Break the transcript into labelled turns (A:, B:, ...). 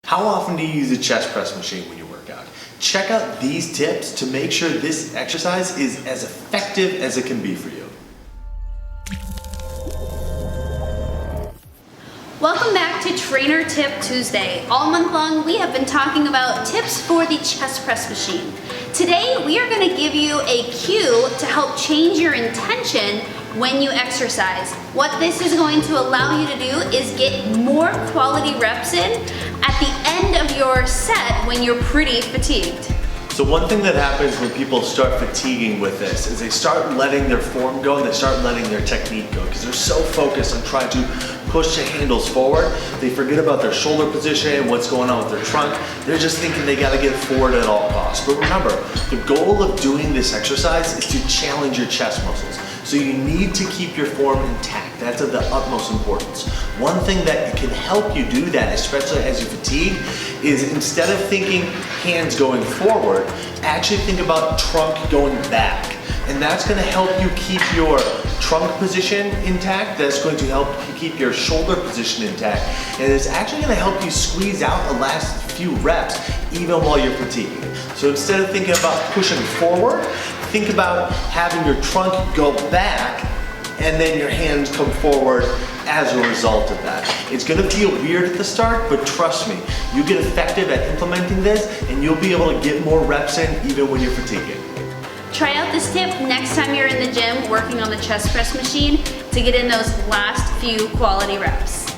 A: How often do you use a chest press machine when you work out? Check out these tips to make sure this exercise is as effective as it can be for you.
B: Welcome back to Trainer Tip Tuesday. All month long, we have been talking about tips for the chest press machine. Today, we are going to give you a cue to help change your intention when you exercise. What this is going to allow you to do is get more quality reps in at the end of your set when you're pretty fatigued.
A: So one thing that happens when people start fatiguing with this is they start letting their form go and they start letting their technique go because they're so focused on trying to push the handles forward. They forget about their shoulder position, what's going on with their trunk. They're just thinking they gotta get forward at all costs. But remember, the goal of doing this exercise is to challenge your chest muscles. So you need to keep your form intact. That's of the utmost importance. One thing that can help you do that, especially as you fatigue, is instead of thinking hands going forward, actually think about trunk going back. And that's gonna help you keep your trunk position intact. That's going to help you keep your shoulder position intact. And it's actually gonna help you squeeze out the last few reps, even while you're fatiguing. So instead of thinking about pushing forward, think about having your trunk go back and then your hands come forward as a result of that. It's gonna feel weird at the start, but trust me, you get effective at implementing this and you'll be able to get more reps in even when you're fatiguing.
B: Try out this tip next time you're in the gym working on the chest press machine to get in those last few quality reps.